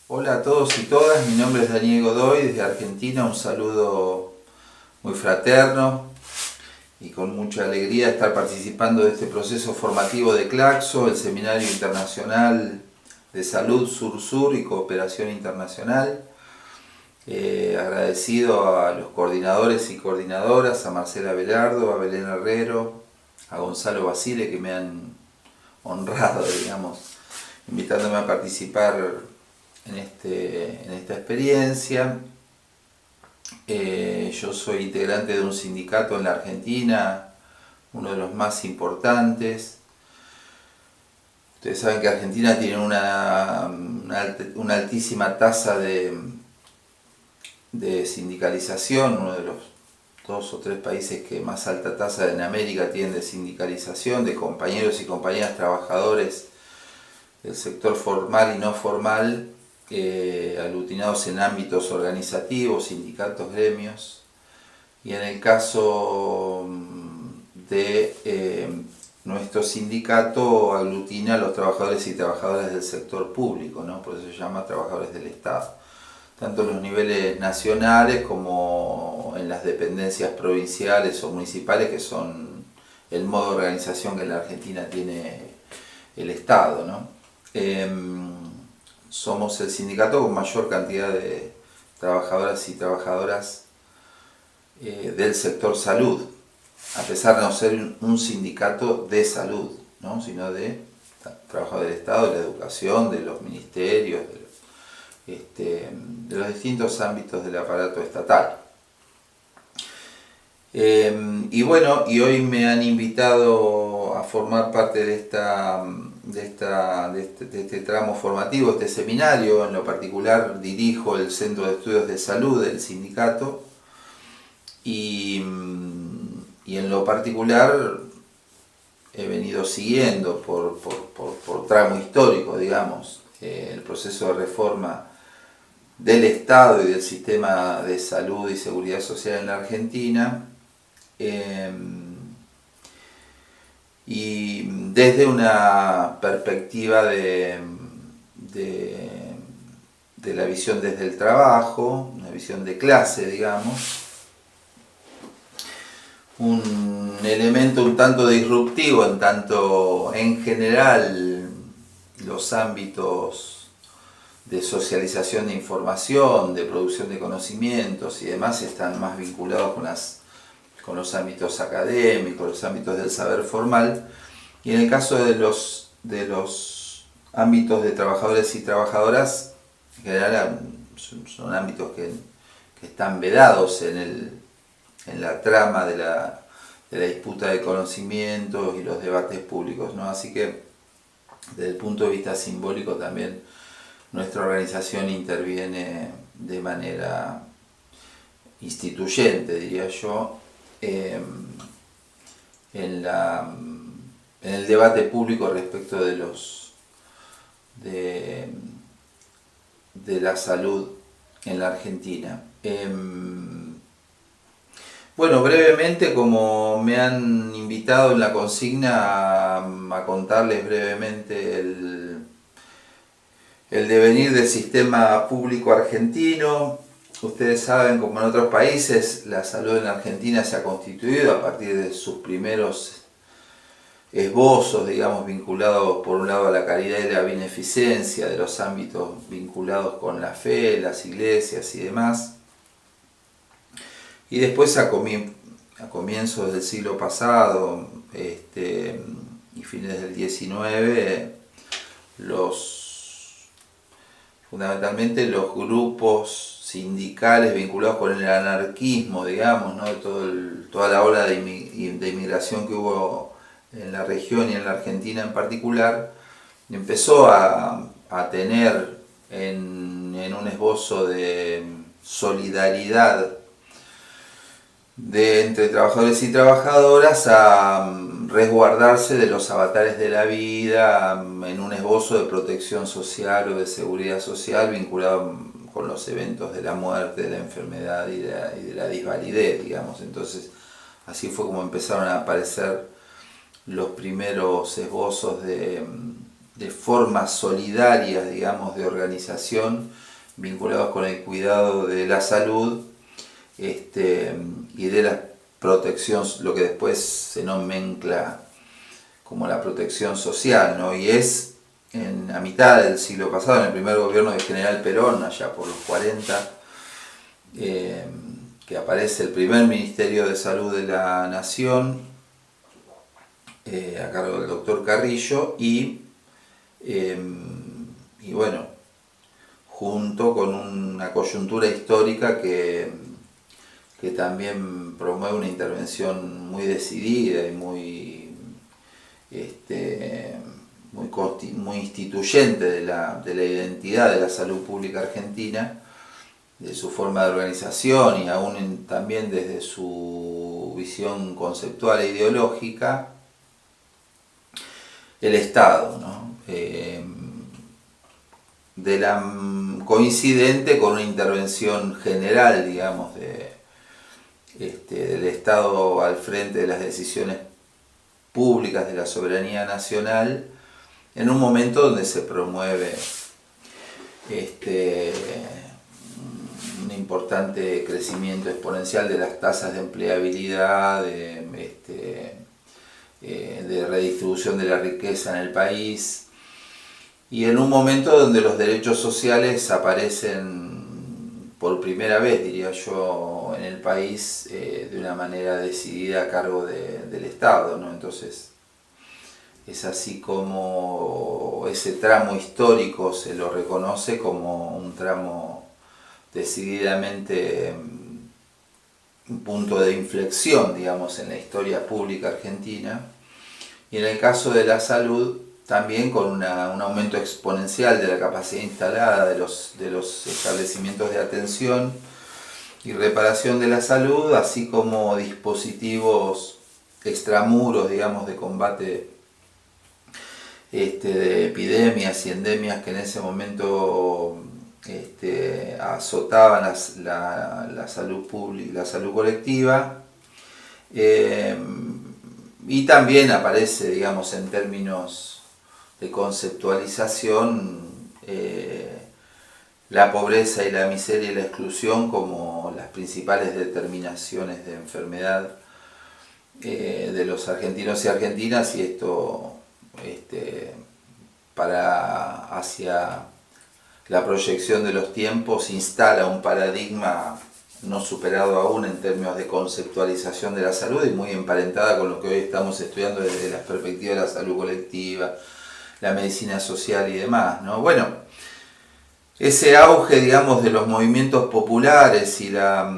Hola a todos y todas, mi nombre es Daniel Godoy desde Argentina, un saludo muy fraterno y con mucha alegría de estar participando de este proceso formativo de CLACSO, el Seminario Internacional de Salud Sur-Sur y Cooperación Internacional. Agradecido a los coordinadores y coordinadoras, a Marcela Velardo, a Belén Herrero, a Gonzalo Basile que me han honrado, digamos, invitándome a participar en esta experiencia. Yo soy integrante de un sindicato en la Argentina, uno de los más importantes. Ustedes saben que Argentina tiene una altísima tasa de sindicalización, uno de los 2 o 3 países que más alta tasa en América tienen de sindicalización, de compañeros y compañeras trabajadores del sector formal y no formal, aglutinados en ámbitos organizativos, sindicatos, gremios, y en el caso de nuestro sindicato aglutina a los trabajadores y trabajadoras del sector público, ¿no? Por eso se llama trabajadores del Estado, tanto en los niveles nacionales como en las dependencias provinciales o municipales, que son el modo de organización que en la Argentina tiene el Estado, ¿no? Somos el sindicato con mayor cantidad de trabajadoras y trabajadoras del sector salud, a pesar de no ser un sindicato de salud, ¿no? Sino de trabajadores del Estado, de la educación, de los ministerios, de los distintos ámbitos del aparato estatal. Y bueno, y hoy me han invitado a formar parte de este tramo formativo, este seminario. En lo particular dirijo el Centro de Estudios de Salud del sindicato y en lo particular he venido siguiendo por tramo histórico, digamos, el proceso de reforma del Estado y del sistema de salud y seguridad social en la Argentina, y desde una perspectiva de la visión desde el trabajo, una visión de clase, digamos, un elemento un tanto disruptivo en tanto en general los ámbitos de socialización de información, de producción de conocimientos y demás están más vinculados con los ámbitos académicos, los ámbitos del saber formal, y en el caso de los ámbitos de trabajadores y trabajadoras, en general son ámbitos que están vedados en la trama de la disputa de conocimientos y los debates públicos, ¿no? Así que desde el punto de vista simbólico también nuestra organización interviene de manera instituyente, diría yo, en el debate público respecto de la salud en la Argentina. Bueno, brevemente, como me han invitado en la consigna a contarles brevemente el devenir del sistema público argentino. Ustedes saben, como en otros países, la salud en la Argentina se ha constituido a partir de sus primeros esbozos, digamos, vinculados por un lado a la caridad y la beneficencia, de los ámbitos vinculados con la fe, las iglesias y demás. Y después a comienzos del siglo pasado y fines del XIX, fundamentalmente los grupos sindicales vinculados con el anarquismo, digamos, ¿no? Toda la ola de inmigración que hubo en la región y en la Argentina en particular, empezó a tener en un esbozo de solidaridad entre trabajadores y trabajadoras a resguardarse de los avatares de la vida, en un esbozo de protección social o de seguridad social vinculado con los eventos de la muerte, de la enfermedad y de la disvalidez, digamos. Entonces así fue como empezaron a aparecer los primeros esbozos de de formas solidarias, digamos, de organización vinculados con el cuidado de la salud y de la protección, lo que después se nomencla como la protección social, ¿no? Y es a mitad del siglo pasado, en el primer gobierno del general Perón, allá por los 40, que aparece el primer Ministerio de Salud de la Nación, a cargo del doctor Carrillo, y bueno, junto con una coyuntura histórica que también promueve una intervención muy decidida y muy instituyente de la identidad de la salud pública argentina, de su forma de organización y aún también desde su visión conceptual e ideológica, el Estado, ¿no? Coincidente con una intervención general, digamos, del Estado al frente de las decisiones públicas de la soberanía nacional, en un momento donde se promueve un importante crecimiento exponencial de las tasas de empleabilidad, de redistribución de la riqueza en el país, y en un momento donde los derechos sociales aparecen por primera vez, diría yo, en el país de una manera decidida a cargo del Estado, ¿no? Entonces es así como ese tramo histórico se lo reconoce como un tramo decididamente un punto de inflexión, digamos, en la historia pública argentina. Y en el caso de la salud, también con un aumento exponencial de la capacidad instalada de los establecimientos de atención y reparación de la salud, así como dispositivos extramuros, digamos, de combate de epidemias y endemias que en ese momento azotaban la salud pública, la salud colectiva. Y también aparece, digamos, en términos de conceptualización, la pobreza y la miseria y la exclusión como las principales determinaciones de enfermedad de los argentinos y argentinas, y esto hacia la proyección de los tiempos instala un paradigma no superado aún en términos de conceptualización de la salud y muy emparentada con lo que hoy estamos estudiando desde la perspectiva de la salud colectiva, la medicina social y demás, ¿no? Bueno, ese auge, digamos, de los movimientos populares y la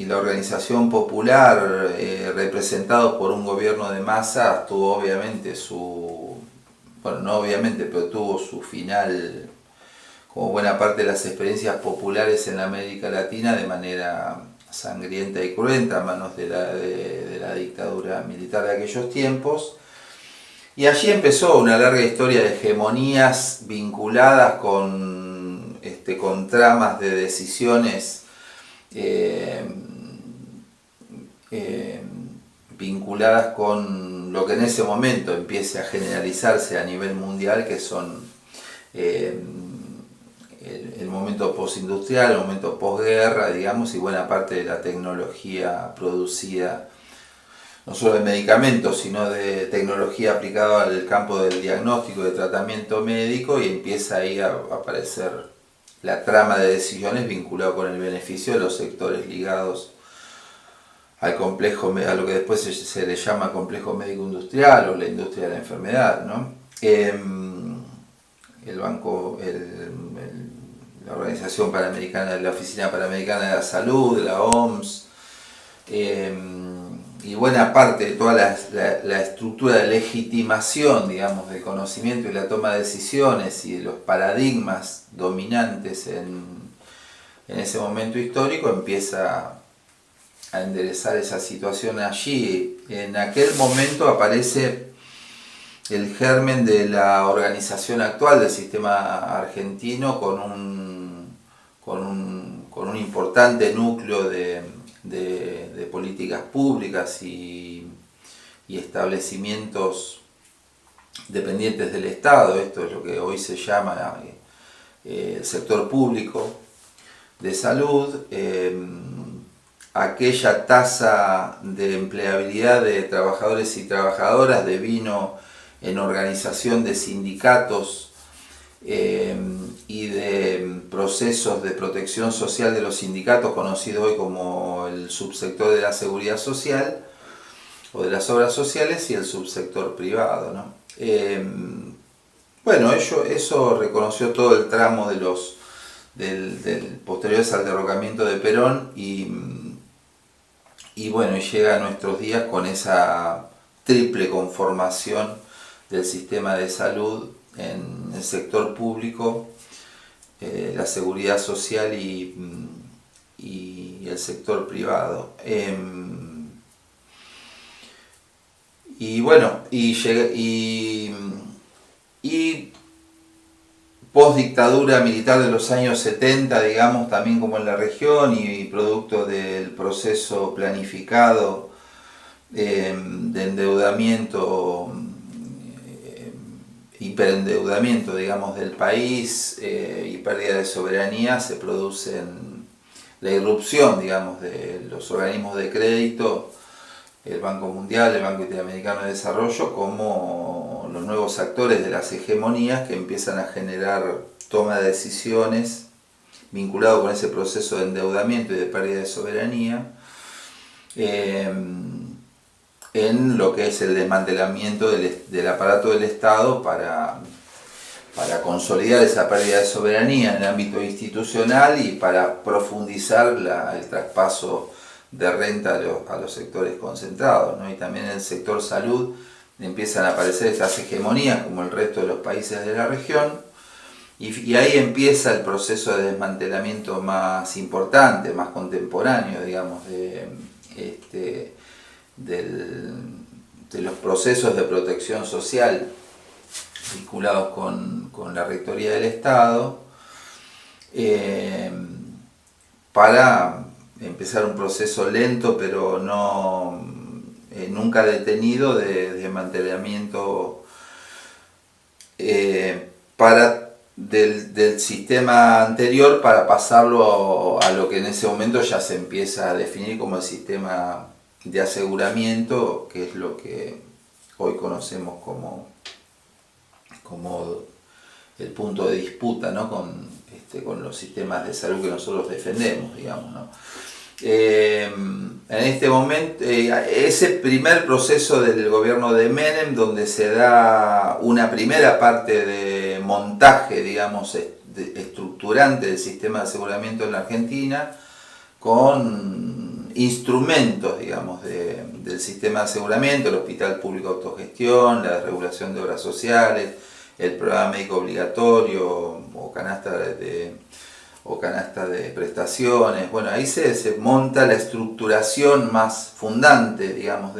organización popular representados por un gobierno de masa tuvo obviamente tuvo su final, como buena parte de las experiencias populares en América Latina, de manera sangrienta y cruenta a manos de la dictadura militar de aquellos tiempos. Y allí empezó una larga historia de hegemonías vinculadas con tramas de decisiones vinculadas con lo que en ese momento empiece a generalizarse a nivel mundial, que son el momento postindustrial, el momento posguerra, digamos, y buena parte de la tecnología producida, no solo de medicamentos, sino de tecnología aplicada al campo del diagnóstico y de tratamiento médico, y empieza ahí a aparecer la trama de decisiones vinculada con el beneficio de los sectores ligados al complejo, a lo que después se le llama complejo médico industrial o la industria de la enfermedad, ¿no? La Organización Panamericana, la Oficina Panamericana de la Salud, la OMS, y buena parte de toda la estructura de legitimación, digamos, del conocimiento y la toma de decisiones y de los paradigmas dominantes en ese momento histórico empieza a enderezar esa situación allí. En aquel momento aparece el germen de la organización actual del sistema argentino con un importante núcleo de políticas públicas y establecimientos dependientes del Estado, esto es lo que hoy se llama el sector público de salud, aquella tasa de empleabilidad de trabajadores y trabajadoras devino en organización de sindicatos y de procesos de protección social de los sindicatos, conocido hoy como el subsector de la seguridad social o de las obras sociales, y el subsector privado, ¿no? Bueno, eso reconoció todo el tramo de del posteriores al derrocamiento de Perón y bueno, llega a nuestros días con esa triple conformación del sistema de salud en el sector público, la seguridad social y el sector privado. Y bueno, y post dictadura militar de los años 70, digamos, también como en la región, y producto del proceso planificado de endeudamiento, hiperendeudamiento, digamos, del país y pérdida de soberanía, se produce la irrupción, digamos, de los organismos de crédito, el Banco Mundial, el Banco Interamericano de Desarrollo, como los nuevos actores de las hegemonías que empiezan a generar toma de decisiones vinculado con ese proceso de endeudamiento y de pérdida de soberanía, en lo que es el desmantelamiento del aparato del Estado para consolidar esa pérdida de soberanía en el ámbito institucional y para profundizar el traspaso de renta a los sectores concentrados, ¿no? Y también en el sector salud empiezan a aparecer estas hegemonías como el resto de los países de la región, y ahí empieza el proceso de desmantelamiento más importante, más contemporáneo, digamos, de los procesos de protección social vinculados con la Rectoría del Estado, para empezar un proceso lento pero nunca detenido de desmantelamiento del sistema anterior, para pasarlo a lo que en ese momento ya se empieza a definir como el sistema de aseguramiento, que es lo que hoy conocemos como el punto de disputa, ¿no? con los sistemas de salud que nosotros defendemos, digamos, ¿no? En este momento, ese primer proceso del gobierno de Menem, donde se da una primera parte de montaje, digamos, estructurante del sistema de aseguramiento en la Argentina, con instrumentos, digamos, del sistema de aseguramiento, el Hospital Público de Autogestión, la regulación de obras sociales, el programa médico obligatorio o canasta de prestaciones. Bueno, ahí se monta la estructuración más fundante, digamos,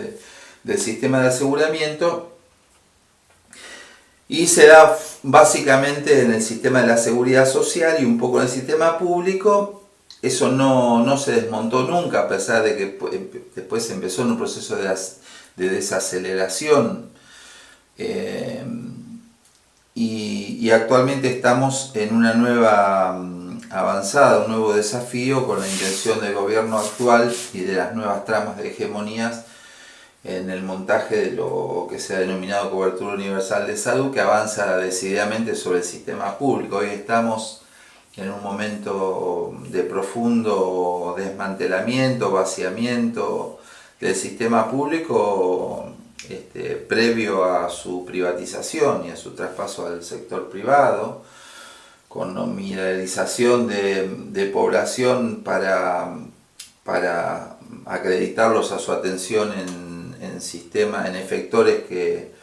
del sistema de aseguramiento, y se da básicamente en el sistema de la seguridad social y un poco en el sistema público. Eso no se desmontó nunca, a pesar de que después empezó en un proceso de desaceleración, y actualmente estamos en una nueva avanzada, un nuevo desafío, con la intención del gobierno actual y de las nuevas tramas de hegemonías en el montaje de lo que se ha denominado cobertura universal de salud, que avanza decididamente sobre el sistema público. Hoy estamos en un momento de profundo desmantelamiento, vaciamiento del sistema público, previo a su privatización y a su traspaso al sector privado, con nominalización de población para acreditarlos a su atención en efectores que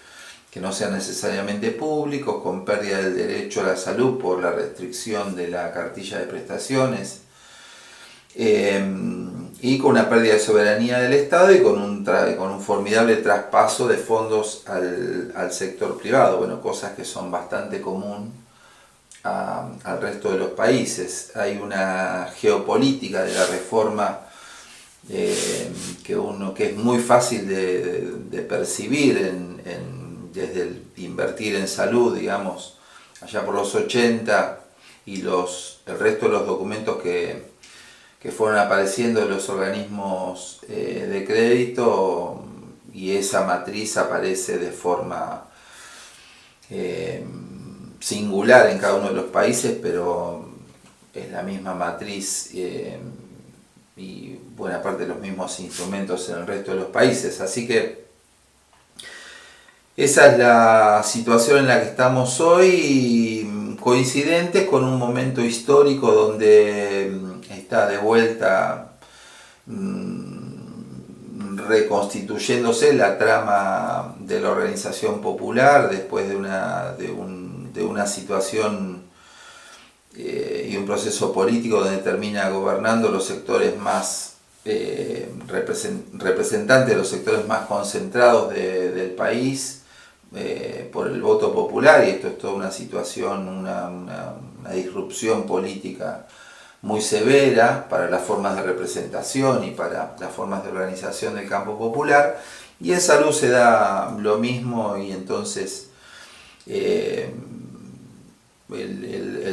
no sean necesariamente públicos, con pérdida del derecho a la salud por la restricción de la cartilla de prestaciones, y con una pérdida de soberanía del Estado y con un formidable traspaso de fondos al sector privado. Bueno, cosas que son bastante común al resto de los países. Hay una geopolítica de la reforma que es muy fácil de percibir desde el invertir en salud, digamos, allá por los 80, y el resto de los documentos que fueron apareciendo de los organismos de crédito, y esa matriz aparece de forma singular en cada uno de los países, pero es la misma matriz y buena parte de los mismos instrumentos en el resto de los países. Así que esa es la situación en la que estamos hoy, coincidentes con un momento histórico donde está de vuelta reconstituyéndose la trama de la organización popular después de una situación y un proceso político donde termina gobernando los sectores más representantes de los sectores más concentrados del país por el voto popular, y esto es toda una situación, una disrupción política muy severa para las formas de representación y para las formas de organización del campo popular. Y en salud se da lo mismo, y entonces el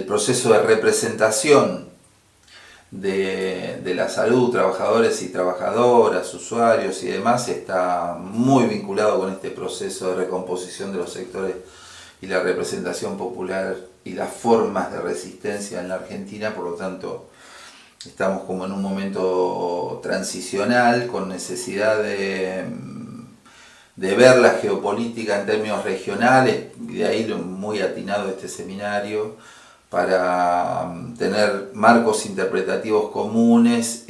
proceso de representación de la salud, trabajadores y trabajadoras, usuarios y demás, está muy vinculado con este proceso de recomposición de los sectores y la representación popular y las formas de resistencia en la Argentina. Por lo tanto, estamos como en un momento transicional, con necesidad de ver la geopolítica en términos regionales, y de ahí lo muy atinado este seminario, para tener marcos interpretativos comunes,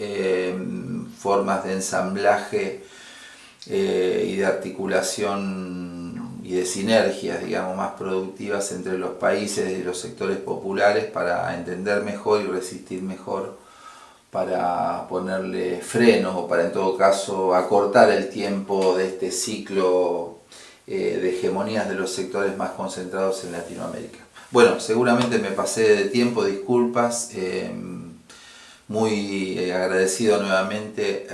formas de ensamblaje y de articulación y de sinergias, digamos, más productivas entre los países y los sectores populares, para entender mejor y resistir mejor, para ponerle freno, o para en todo caso acortar el tiempo de este ciclo de hegemonías de los sectores más concentrados en Latinoamérica. Bueno, seguramente me pasé de tiempo, disculpas, muy agradecido nuevamente,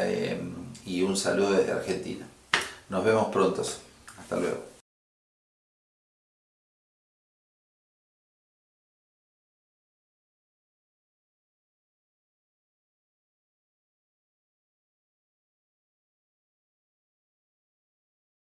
y un saludo desde Argentina. Nos vemos pronto, hasta luego.